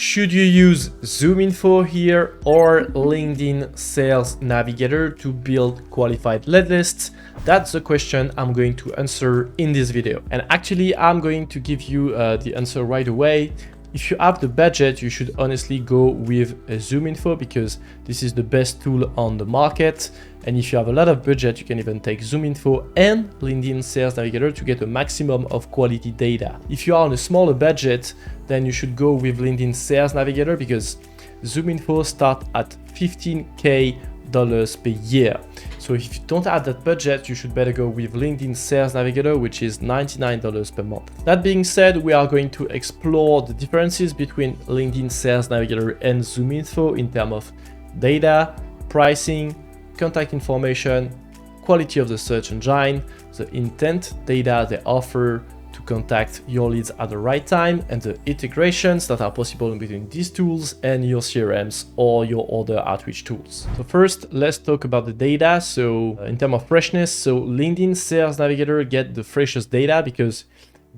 Should you use Zoominfo here or LinkedIn Sales Navigator to build qualified lead lists? That's the question I'm going to answer in this video. And actually, I'm going to give you the answer right away. If you have the budget, you should honestly go with Zoominfo because this is the best tool on the market. And if you have a lot of budget, you can even take Zoominfo and LinkedIn Sales Navigator to get a maximum of quality data. If you are on a smaller budget, then you should go with LinkedIn Sales Navigator because Zoominfo starts at $15K per year. So if you don't have that budget, you should better go with LinkedIn Sales Navigator, which is $99 per month. That being said, we are going to explore the differences between LinkedIn Sales Navigator and Zoominfo in terms of data, pricing, contact information, quality of the search engine, the intent data they offer to contact your leads at the right time, and the integrations that are possible between these tools and your CRMs or your other outreach tools. So first, let's talk about the data. So in terms of freshness, so LinkedIn Sales Navigator get the freshest data because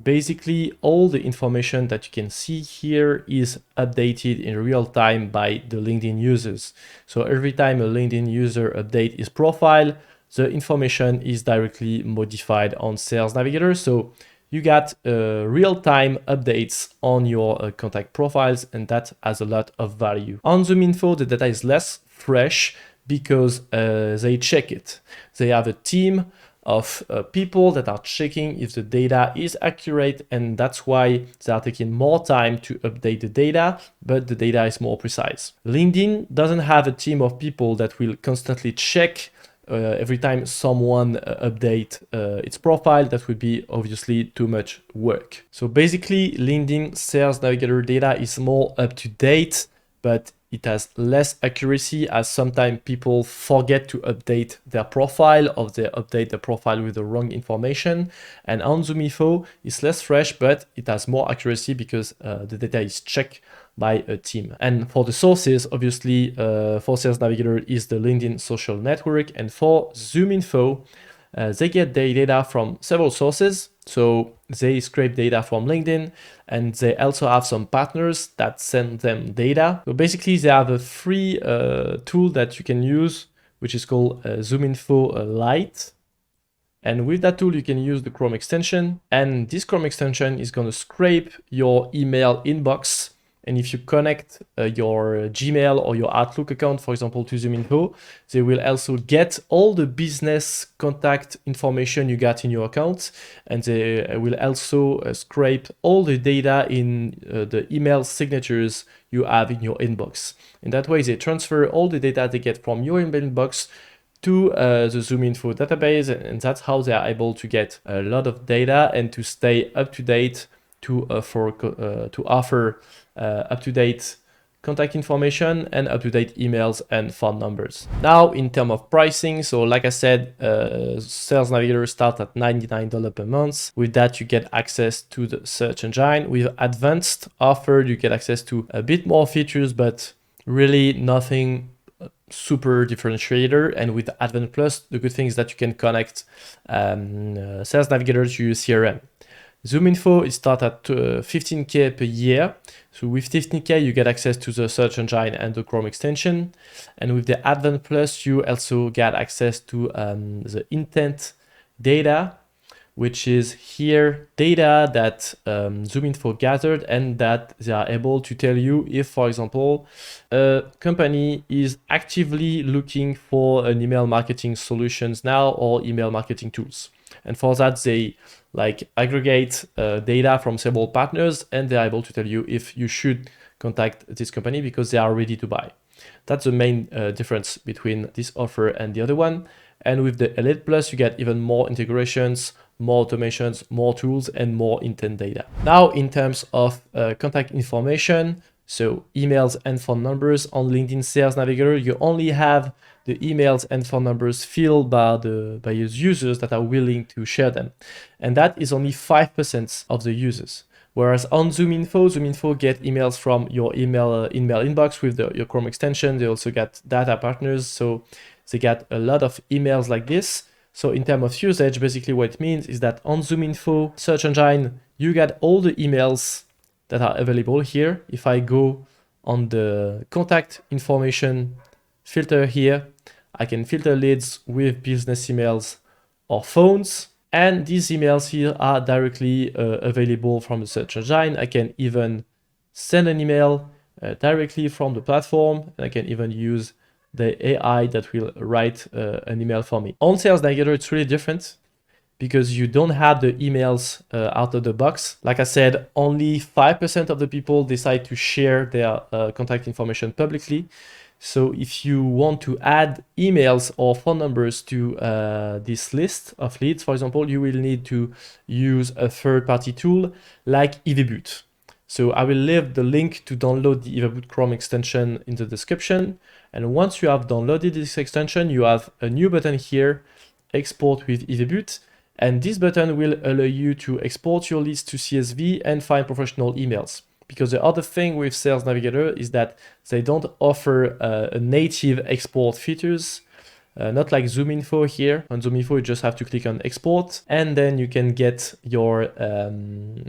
basically all the information that you can see here is updated in real time by the LinkedIn users. So every time a LinkedIn user updates his profile, the information is directly modified on Sales Navigator. So you got real-time updates on your contact profiles, and that has a lot of value. On Zoominfo, the data is less fresh because they check it. They have a team of people that are checking if the data is accurate, and that's why they are taking more time to update the data, but the data is more precise. LinkedIn doesn't have a team of people that will constantly check every time someone update its profile. That would be obviously too much work. So basically, LinkedIn Sales Navigator data is more up to date, but it has less accuracy as sometimes people forget to update their profile or they update the profile with the wrong information. And on Zoominfo, it's less fresh, but it has more accuracy because the data is checked by a team. And for the sources, obviously, for Sales Navigator is the LinkedIn social network. And for Zoominfo, they get their data from several sources. So they scrape data from LinkedIn, and they also have some partners that send them data. So basically, they have a free tool that you can use, which is called Zoominfo Lite. And with that tool, you can use the Chrome extension. And this Chrome extension is going to scrape your email inbox. And if you connect your Gmail or your Outlook account, for example, to Zoominfo, they will also get all the business contact information you got in your account. And they will also scrape all the data in the email signatures you have in your inbox. In that way, they transfer all the data they get from your email inbox to the Zoominfo database. And that's how they are able to get a lot of data and to stay up to date to offer up-to-date contact information and up-to-date emails and phone numbers. Now, in terms of pricing, so like I said, Sales Navigator starts at $99 per month. With that, you get access to the search engine. With advanced offer, you get access to a bit more features, but really nothing super differentiator. And with Advanced Plus, the good thing is that you can connect Sales Navigator to your CRM. Zoominfo is start at $15K per year. So with $15K, you get access to the search engine and the Chrome extension. And with the Advanced Plus, you also get access to the intent data, which is here data that Zoominfo gathered and that they are able to tell you if, for example, a company is actively looking for an email marketing solutions now or email marketing tools. And for that, they aggregate data from several partners, and they're able to tell you if you should contact this company because they are ready to buy. That's the main difference between this offer and the other one. And with the Elite Plus, you get even more integrations, more automations, more tools, and more intent data. Now, in terms of contact information, so emails and phone numbers on LinkedIn Sales Navigator, you only have the emails and phone numbers filled by your users that are willing to share them. And that is only 5% of the users. Whereas on Zoominfo get emails from your email inbox with your Chrome extension. They also get data partners. So they get a lot of emails like this. So in terms of usage, basically what it means is that on Zoominfo search engine, you get all the emails that are available here. If I go on the contact information filter here, I can filter leads with business emails or phones. And these emails here are directly available from the search engine. I can even send an email directly from the platform. And I can even use the AI that will write an email for me. On Sales Navigator, it's really different because you don't have the emails out of the box. Like I said, only 5% of the people decide to share their contact information publicly. So if you want to add emails or phone numbers to this list of leads, for example, you will need to use a third-party tool like EVBoot. So I will leave the link to download the EVBoot Chrome extension in the description. And once you have downloaded this extension, you have a new button here, Export with EVBoot. And this button will allow you to export your leads to CSV and find professional emails. Because the other thing with Sales Navigator is that they don't offer a native export features, not like Zoominfo here. On Zoominfo, you just have to click on export, and then you can get your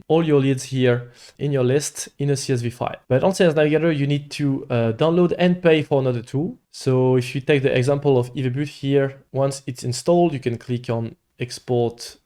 all your leads here in your list in a CSV file. But on Sales Navigator, you need to download and pay for another tool. So if you take the example of EVBoot here, once it's installed, you can click on export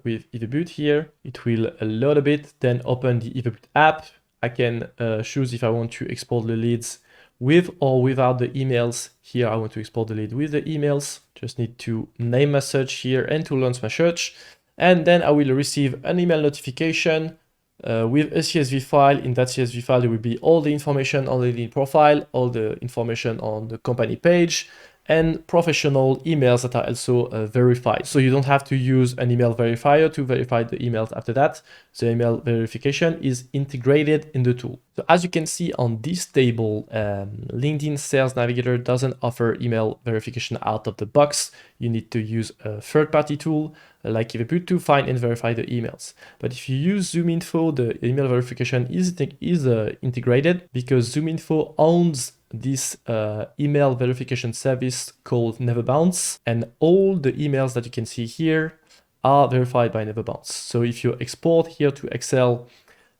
with EVBoot here. It will load a bit, then open the EVBoot app. I can choose if I want to export the leads with or without the emails. Here, I want to export the lead with the emails. Just need to name my search here and to launch my search. And then I will receive an email notification with a CSV file. In that CSV file, there will be all the information on the lead profile, all the information on the company page, and professional emails that are also verified. So you don't have to use an email verifier to verify the emails after that. The email verification is integrated in the tool. So as you can see on this table, LinkedIn Sales Navigator doesn't offer email verification out of the box. You need to use a third-party tool like EVBoot to find and verify the emails. But if you use Zoominfo, the email verification is integrated because Zoominfo owns this email verification service called NeverBounce, and all the emails that you can see here are verified by NeverBounce. So if you export here to Excel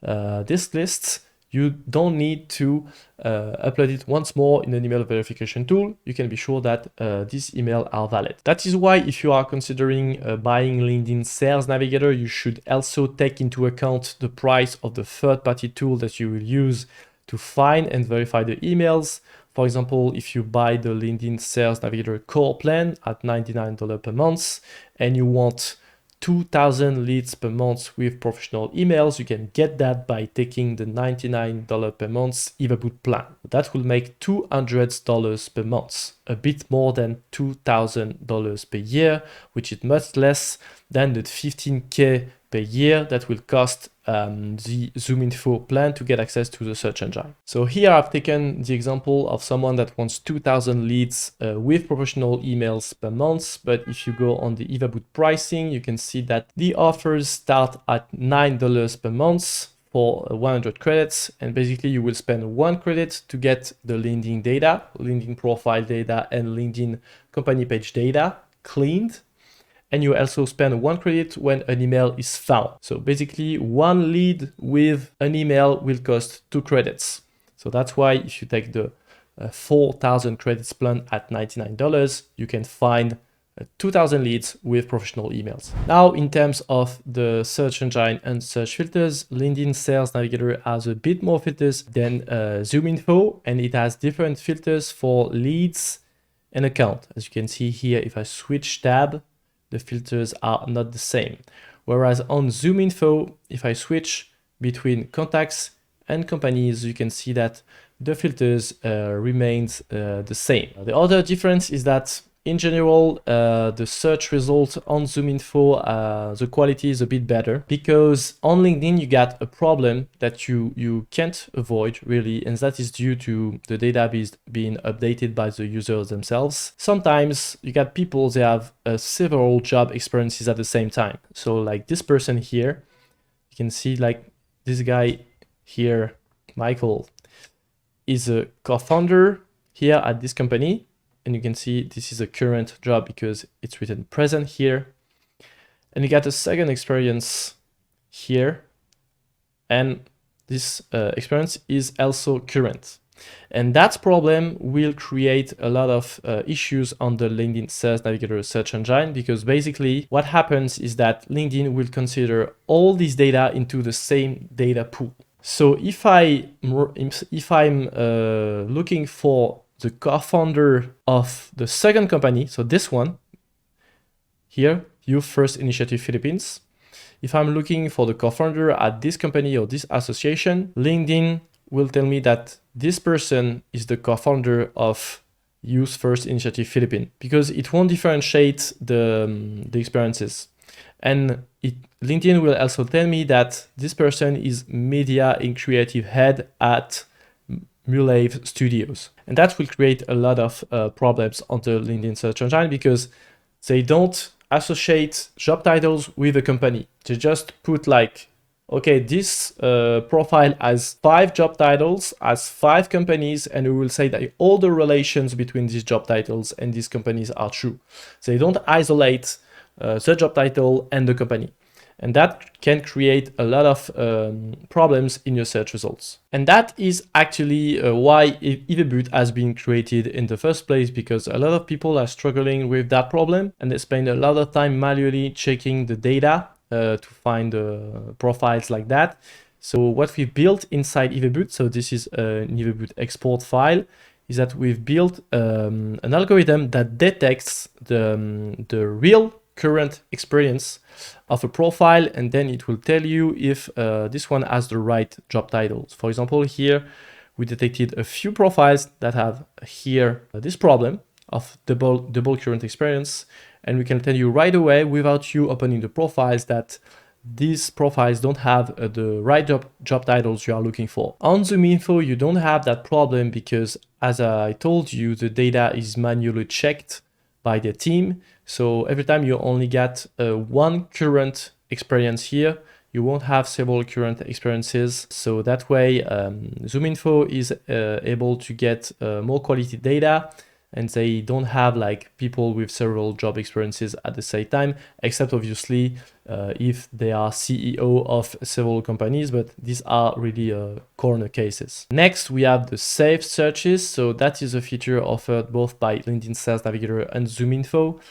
this list, you don't need to upload it once more in an email verification tool. You can be sure that these emails are valid. That is why if you are considering buying LinkedIn Sales Navigator, you should also take into account the price of the third-party tool that you will use to find and verify the emails. For example, if you buy the LinkedIn Sales Navigator Core plan at $99 per month and you want 2,000 leads per month with professional emails, you can get that by taking the $99 per month EVBoot plan. That will make $200 per month, a bit more than $2,000 per year, which is much less than the $15K per year that will cost the Zoominfo plan to get access to the search engine. So here I've taken the example of someone that wants 2,000 leads with professional emails per month. But if you go on the EVBoot pricing, you can see that the offers start at $9 per month for 100 credits. And basically you will spend 1 credit to get the LinkedIn data, LinkedIn profile data, and LinkedIn company page data cleaned. And you also spend 1 credit when an email is found. So basically 1 lead with an email will cost 2 credits. So that's why if you take the 4,000 credits plan at $99, you can find 2,000 leads with professional emails. Now, in terms of the search engine and search filters, LinkedIn Sales Navigator has a bit more filters than Zoominfo, and it has different filters for leads and account. As you can see here, if I switch tab, the filters are not the same. Whereas on Zoominfo, if I switch between contacts and companies, you can see that the filters remains the same. The other difference is that in general, the search result on Zoominfo, the quality is a bit better because on LinkedIn, you got a problem that you can't avoid really, and that is due to the database being updated by the users themselves. Sometimes you got people, they have several job experiences at the same time. So like this person here, you can see like this guy here, Michael, is a co-founder here at this company. And you can see this is a current job because it's written present here. And you got a second experience here. And this experience is also current. And that problem will create a lot of issues on the LinkedIn Sales Navigator search engine, because basically what happens is that LinkedIn will consider all this data into the same data pool. So if I'm looking for the co-founder of the second company, so this one here, Youth First Initiative Philippines, if I'm looking for the co-founder at this company or this association, LinkedIn will tell me that this person is the co-founder of Youth First Initiative Philippines, because it won't differentiate the experiences. And LinkedIn will also tell me that this person is media and creative head at Mulave Studios. And that will create a lot of problems on the LinkedIn search engine, because they don't associate job titles with a company. They just put like, okay, this profile has 5 job titles, has 5 companies, and we will say that all the relations between these job titles and these companies are true. They don't isolate the job title and the company. And that can create a lot of problems in your search results. And that is actually why Eveboot has been created in the first place, because a lot of people are struggling with that problem, and they spend a lot of time manually checking the data to find profiles like that. So what we built inside Eveboot, so this is an Eveboot export file, is that we've built an algorithm that detects the real current experience of a profile, and then it will tell you if this one has the right job titles. For example, here we detected a few profiles that have here this problem of double current experience, and we can tell you right away, without you opening the profiles, that these profiles don't have the right job titles you are looking for. On Zoominfo, you don't have that problem, because as I told you, the data is manually checked by the team. So every time you only get one current experience here, you won't have several current experiences. So that way, Zoominfo is able to get more quality data, and they don't have like people with several job experiences at the same time, except obviously if they are CEO of several companies, but these are really corner cases. Next, we have the saved searches. So that is a feature offered both by LinkedIn Sales Navigator and Zoominfo.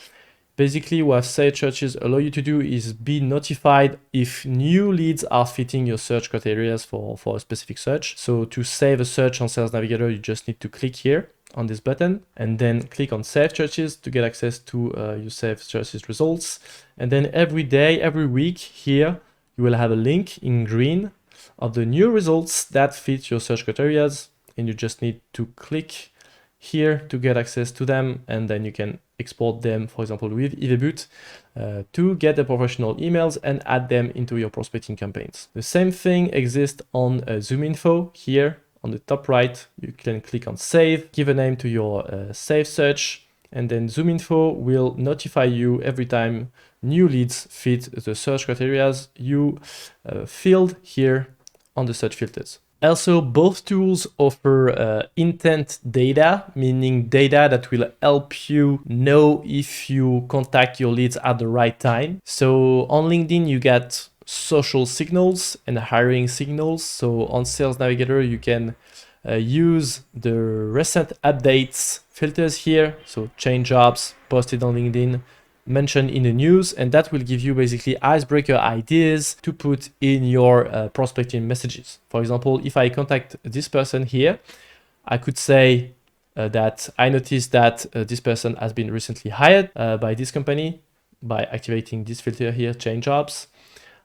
Basically, what saved searches allow you to do is be notified if new leads are fitting your search criteria for a specific search. So to save a search on Sales Navigator, you just need to click here on this button and then click on Save Searches to get access to your saved searches results. And then every day, every week here, you will have a link in green of the new results that fit your search criteria. And you just need to click here to get access to them, and then you can export them, for example, with Eveboot to get the professional emails and add them into your prospecting campaigns. The same thing exists on Zoominfo. Here on the top right, you can click on Save, give a name to your save search, and then Zoominfo will notify you every time new leads fit the search criteria you filled here on the search filters. Also, both tools offer intent data, meaning data that will help you know if you contact your leads at the right time. So on LinkedIn, you get social signals and hiring signals. So on Sales Navigator, you can use the recent updates filters here. So change jobs, posted on LinkedIn, mentioned in the news, and that will give you basically icebreaker ideas to put in your prospecting messages. For example, if I contact this person here, I could say that I noticed that this person has been recently hired by this company. By activating this filter here, change jobs,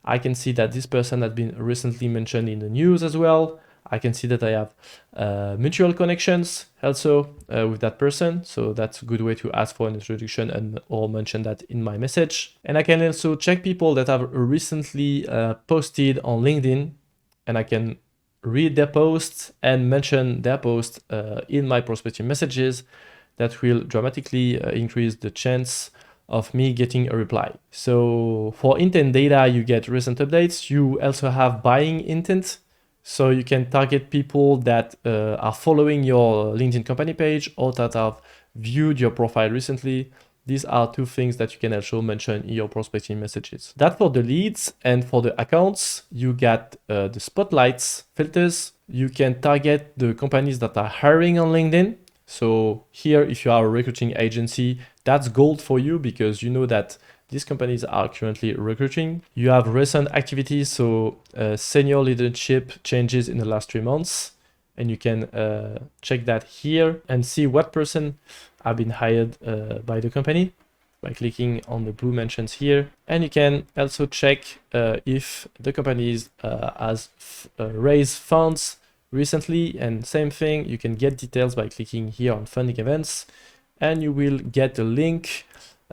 I can see that this person has been recently mentioned in the news as well. I can see that I have mutual connections also with that person. So that's a good way to ask for an introduction and or mention that in my message. And I can also check people that have recently posted on LinkedIn, and I can read their posts and mention their post in my prospecting messages. That will dramatically increase the chance of me getting a reply. So for intent data, you get recent updates. You also have buying intent. So you can target people that are following your LinkedIn company page or that have viewed your profile recently. These are two things that you can also mention in your prospecting messages. That for the leads, and for the accounts, you get the spotlights filters. you can target the companies that are hiring on LinkedIn. So here, if you are a recruiting agency, that's gold for you because you know that these companies are currently recruiting. You have recent activities, so senior leadership changes in the last 3 months. And you can check that here and see what person have been hired by the company by clicking on the blue mentions here. And you can also check if the companies has raised funds recently, and same thing, you can get details by clicking here on funding events, and you will get a link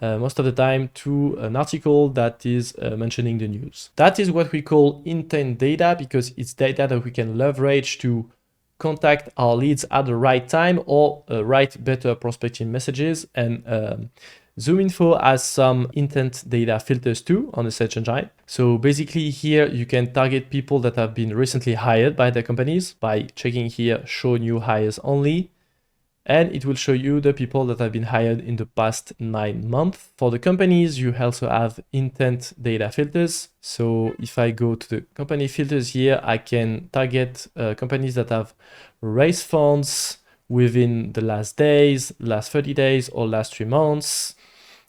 most of the time to an article that is mentioning the news. That is what we call intent data, because it's data that we can leverage to contact our leads at the right time or write better prospecting messages. And Zoominfo has some intent data filters too on the search engine. So basically here you can target people that have been recently hired by their companies by checking here, show new hires only. And it will show you the people that have been hired in the past 9 months. For the companies, you also have intent data filters. So if I go to the company filters here, I can target companies that have raised funds within the last days, last 30 days, or last 3 months.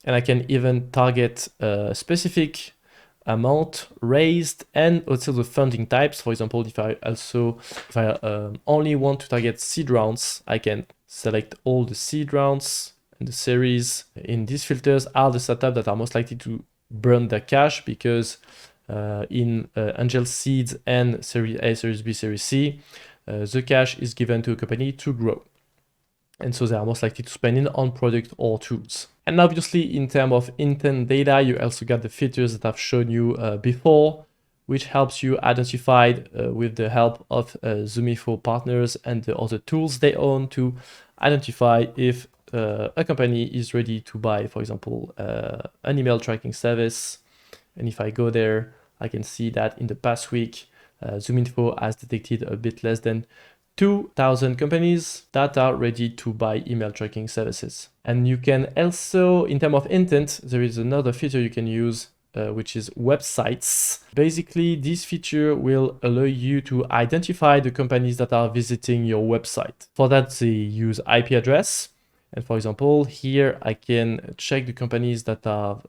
And I can even target a specific amount raised and also the funding types. For example, if I only want to target seed rounds, I can select all the seed rounds and the series. In these filters are the startups that are most likely to burn their cash, because in angel seeds and Series A, Series B, Series C, the cash is given to a company to grow. And so they are most likely to spend it on product or tools. And obviously, in terms of intent data, you also got the filters that I've shown you before, which helps you identify with the help of Zoominfo partners and the other tools they own to identify if a company is ready to buy, for example, an email tracking service. And if I go there, I can see that in the past week, Zoominfo has detected a bit less than 2,000 companies that are ready to buy email tracking services. And you can also, in terms of intent, there is another feature you can use, which is websites. Basically, this feature will allow you to identify the companies that are visiting your website. For that, they use IP address. And for example, here I can check the companies that have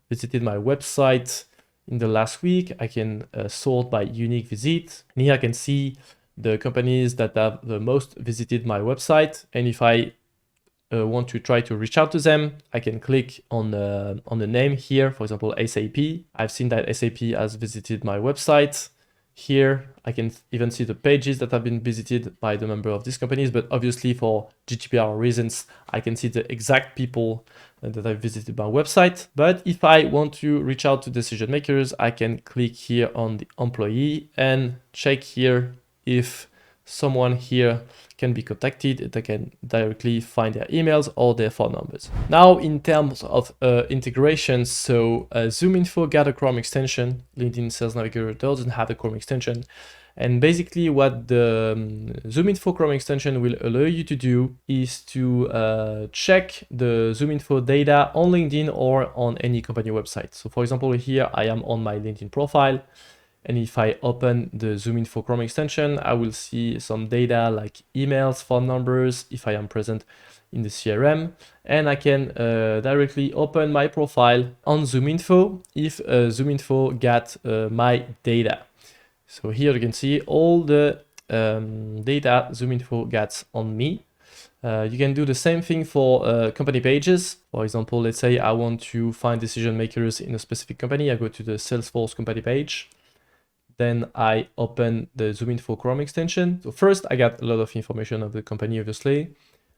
visited my website in the last week. I can sort by unique visit. And here I can see the companies that have the most visited my website. And if I want to try to reach out to them, I can click on the name here, for example, SAP. I've seen that SAP has visited my website. Here, I can even see the pages that have been visited by the member of these companies, but obviously for GDPR reasons, I can see the exact people that have visited my website. But if I want to reach out to decision makers, I can click here on the employee and check here if someone here can be contacted. They can directly find their emails or their phone numbers. Now, in terms of integrations, so Zoominfo got a Chrome extension. LinkedIn Sales Navigator doesn't have a Chrome extension. And basically what the Zoominfo Chrome extension will allow you to do is to check the Zoominfo data on LinkedIn or on any company website. So for example, here I am on my LinkedIn profile. And if I open the Zoominfo Chrome extension, I will see some data like emails, phone numbers, if I am present in the CRM. And I can directly open my profile on Zoominfo if Zoominfo got my data. So here you can see all the data Zoominfo gets on me. You can do the same thing for company pages. For example, let's say I want to find decision makers in a specific company. I go to the Salesforce company page. Then I open the Zoominfo Chrome extension. So first I got a lot of information of the company, obviously.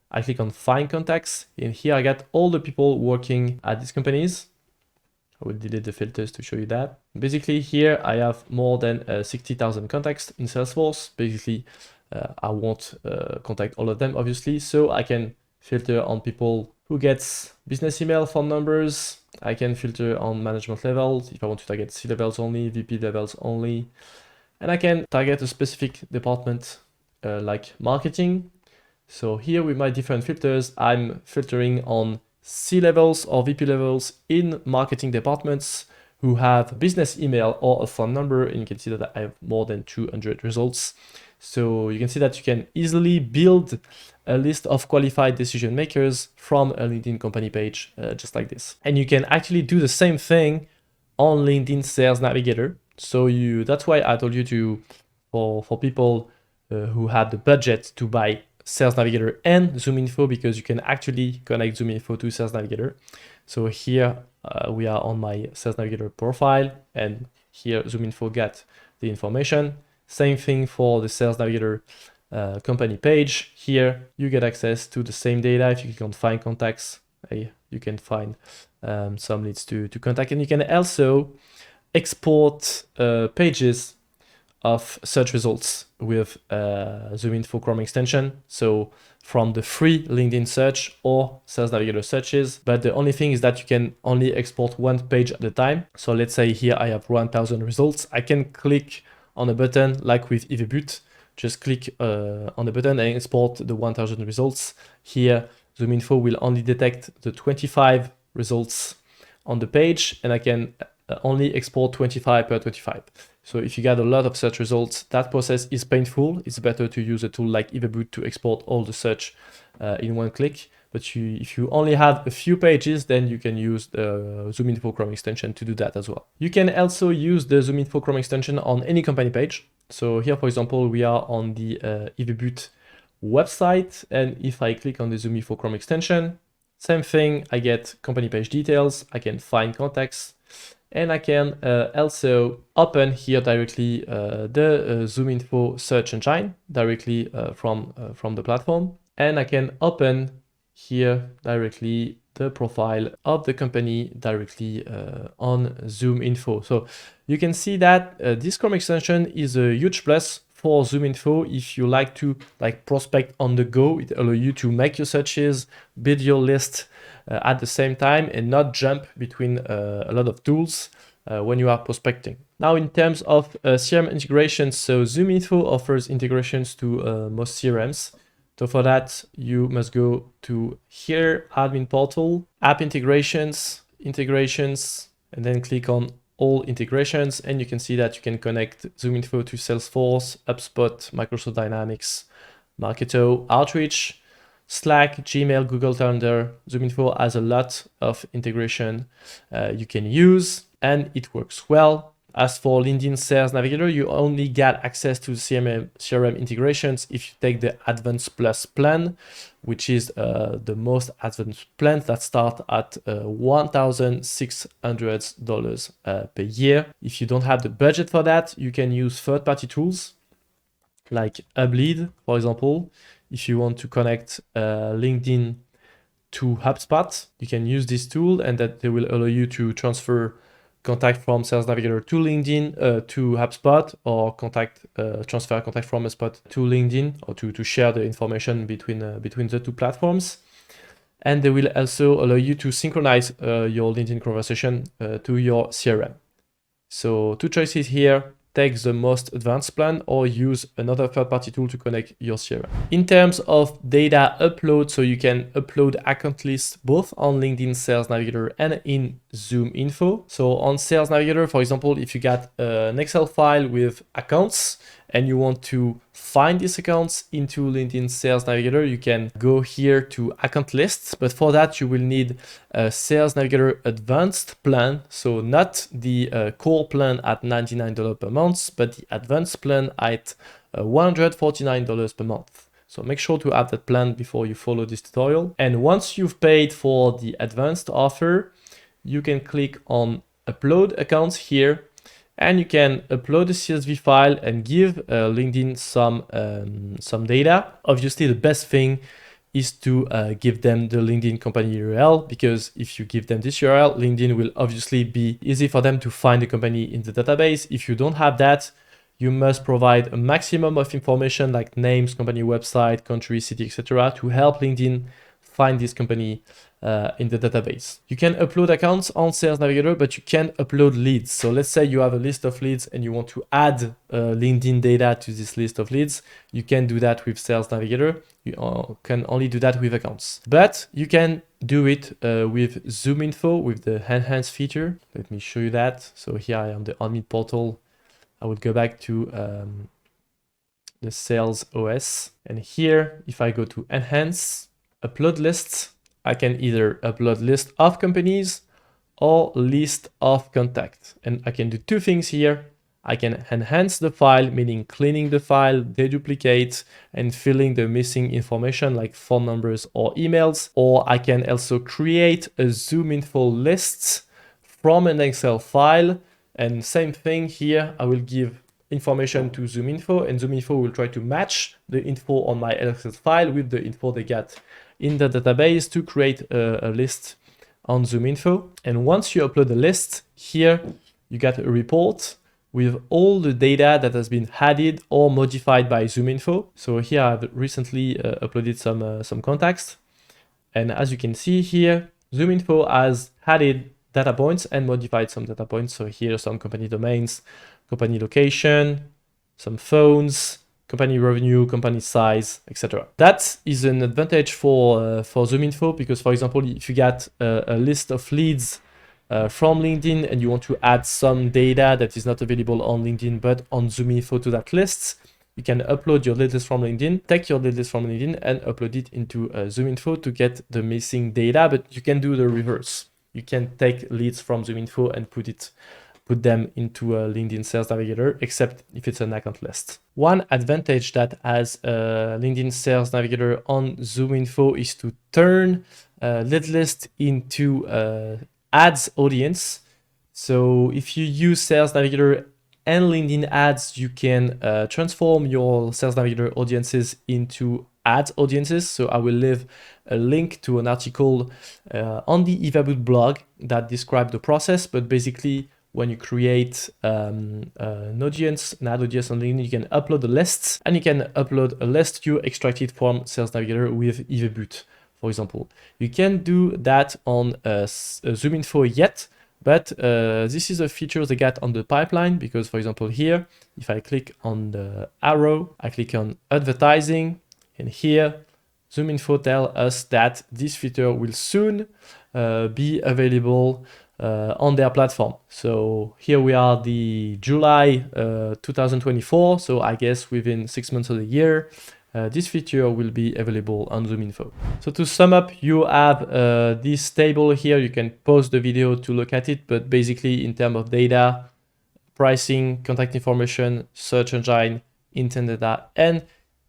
I click on Find Contacts. And here I got all the people working at these companies. I will delete the filters to show you that. Basically here I have more than 60,000 contacts in Salesforce. Basically, I won't contact all of them, obviously. So I can filter on people who gets business email, phone numbers. I can filter on management levels if I want to target C levels only, VP levels only. And I can target a specific department like marketing. So here with my different filters, I'm filtering on C levels or VP levels in marketing departments who have business email or a phone number. And you can see that I have more than 200 results. So you can see that you can easily build a list of qualified decision makers from a LinkedIn company page, just like this. And you can actually do the same thing on LinkedIn Sales Navigator. So that's why I told you to, for people who have the budget to buy Sales Navigator and Zoominfo, because you can actually connect Zoominfo to Sales Navigator. So here we are on my Sales Navigator profile, and here Zoominfo got the information. Same thing for the Sales Navigator company page. Here you get access to the same data. If you click on Find Contacts, you can find some leads to contact, and you can also export pages of search results with Zoominfo Chrome extension. So from the free LinkedIn search or Sales Navigator searches, but the only thing is that you can only export one page at a time. So let's say here I have 1000 results. I can click on a button like with Ivebut, just click on the button and export the 1000 results. Here, Zoominfo will only detect the 25 results on the page, and I can only export 25 per 25. So if you get a lot of search results, that process is painful. It's better to use a tool like Ivebut to export all the search in one click. But if you only have a few pages, then you can use the Zoominfo Chrome extension to do that as well. You can also use the Zoominfo Chrome extension on any company page. So here, for example, we are on the Ivebut website. And if I click on the Zoominfo Chrome extension, same thing, I get company page details, I can find contacts, and I can also open here directly the Zoominfo search engine directly from the platform. And I can open here directly the profile of the company directly on Zoominfo. So you can see that this Chrome extension is a huge plus for Zoominfo if you like to prospect on the go. It allows you to make your searches, build your list at the same time, and not jump between a lot of tools when you are prospecting. Now, in terms of CRM integrations, so Zoominfo offers integrations to most CRMs. So for that, you must go to here, admin portal, app integrations, and then click on all integrations. And you can see that you can connect Zoominfo to Salesforce, HubSpot, Microsoft Dynamics, Marketo, Outreach, Slack, Gmail, Google Calendar. Zoominfo has a lot of integration you can use, and it works well. As for LinkedIn Sales Navigator, you only get access to CRM integrations if you take the Advanced Plus plan, which is the most advanced plan that start at $1,600 per year. If you don't have the budget for that, you can use third-party tools like Hublead, for example. If you want to connect LinkedIn to HubSpot, you can use this tool, and that they will allow you to transfer contact from Sales Navigator to LinkedIn to HubSpot, or transfer contact from HubSpot to LinkedIn, or to share the information between the two platforms. And they will also allow you to synchronize your LinkedIn conversation to your CRM. So two choices here: take the most advanced plan or use another third-party tool to connect your CRM. In terms of data upload, so you can upload account lists both on LinkedIn Sales Navigator and in Zoominfo. So on Sales Navigator, for example, if you got an Excel file with accounts and you want to find these accounts into LinkedIn Sales Navigator, you can go here to account lists, but for that you will need a Sales Navigator advanced plan. So not the core plan at $99 per month, but the advanced plan at $149 per month. So make sure to have that plan before you follow this tutorial. And once you've paid for the advanced offer, you can click on upload accounts here, and you can upload a CSV file and give LinkedIn some data. Obviously, the best thing is to give them the LinkedIn company URL, because if you give them this URL, LinkedIn will obviously be easy for them to find the company in the database. If you don't have that, you must provide a maximum of information like names, company website, country, city, etc. to help LinkedIn find this company in the database. You can upload accounts on Sales Navigator, but you can't upload leads. So let's say you have a list of leads and you want to add LinkedIn data to this list of leads. You can do that with Sales Navigator. You can only do that with accounts. But you can do it with Zoominfo with the enhance feature. Let me show you that. So here I am the admin portal. I would go back to the sales OS. And here, if I go to enhance, upload lists, I can either upload list of companies or list of contacts. And I can do two things here. I can enhance the file, meaning cleaning the file, deduplicate, and filling the missing information like phone numbers or emails. Or I can also create a Zoominfo list from an Excel file. And same thing here, I will give information to Zoominfo, and Zoominfo will try to match the info on my Excel file with the info they got in the database to create a list on Zoominfo. And once you upload the list, here you get a report with all the data that has been added or modified by Zoominfo. So here I've recently uploaded some contacts. And as you can see here, Zoominfo has added data points and modified some data points. So here some company domains, company location, some phones, company revenue, company size, etc. That is an advantage for Zoominfo because, for example, if you get a list of leads from LinkedIn and you want to add some data that is not available on LinkedIn but on Zoominfo to that list, you can upload your lead list from LinkedIn, take your lead list from LinkedIn and upload it into Zoominfo to get the missing data, but you can do the reverse. You can take leads from Zoominfo and put them into a LinkedIn Sales Navigator, except if it's an account list. One advantage that has LinkedIn Sales Navigator on Zoominfo is to turn lead list into ads audience. So if you use Sales Navigator and LinkedIn ads, you can transform your Sales Navigator audiences into ads audiences. So I will leave a link to an article on the Evaboot blog that describes the process, but basically when you create an ad audience on LinkedIn, you can upload the lists and you can upload a list you extracted from Sales Navigator with Evaboot, for example. You can do that on Zoominfo yet, but this is a feature they got on the pipeline because, for example, here, if I click on the arrow, I click on advertising, and here, Zoominfo tells us that this feature will soon be available on their platform. So here we are, the July 2024. So I guess within 6 months of the year, this feature will be available on Zoominfo. So to sum up, you have this table here. You can pause the video to look at it, but basically in terms of data, pricing, contact information, search engine, intent data, and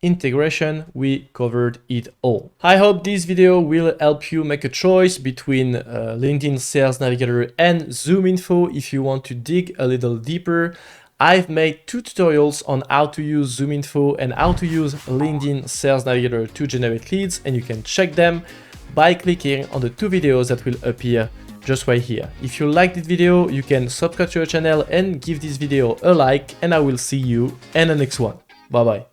integration, we covered it all. I hope this video will help you make a choice between LinkedIn Sales Navigator and Zoominfo. If you want to dig a little deeper, I've made 2 tutorials on how to use Zoominfo and how to use LinkedIn Sales Navigator to generate leads, and you can check them by clicking on the 2 videos that will appear just right here. If you like this video, you can subscribe to our channel and give this video a like, and I will see you in the next one. Bye bye.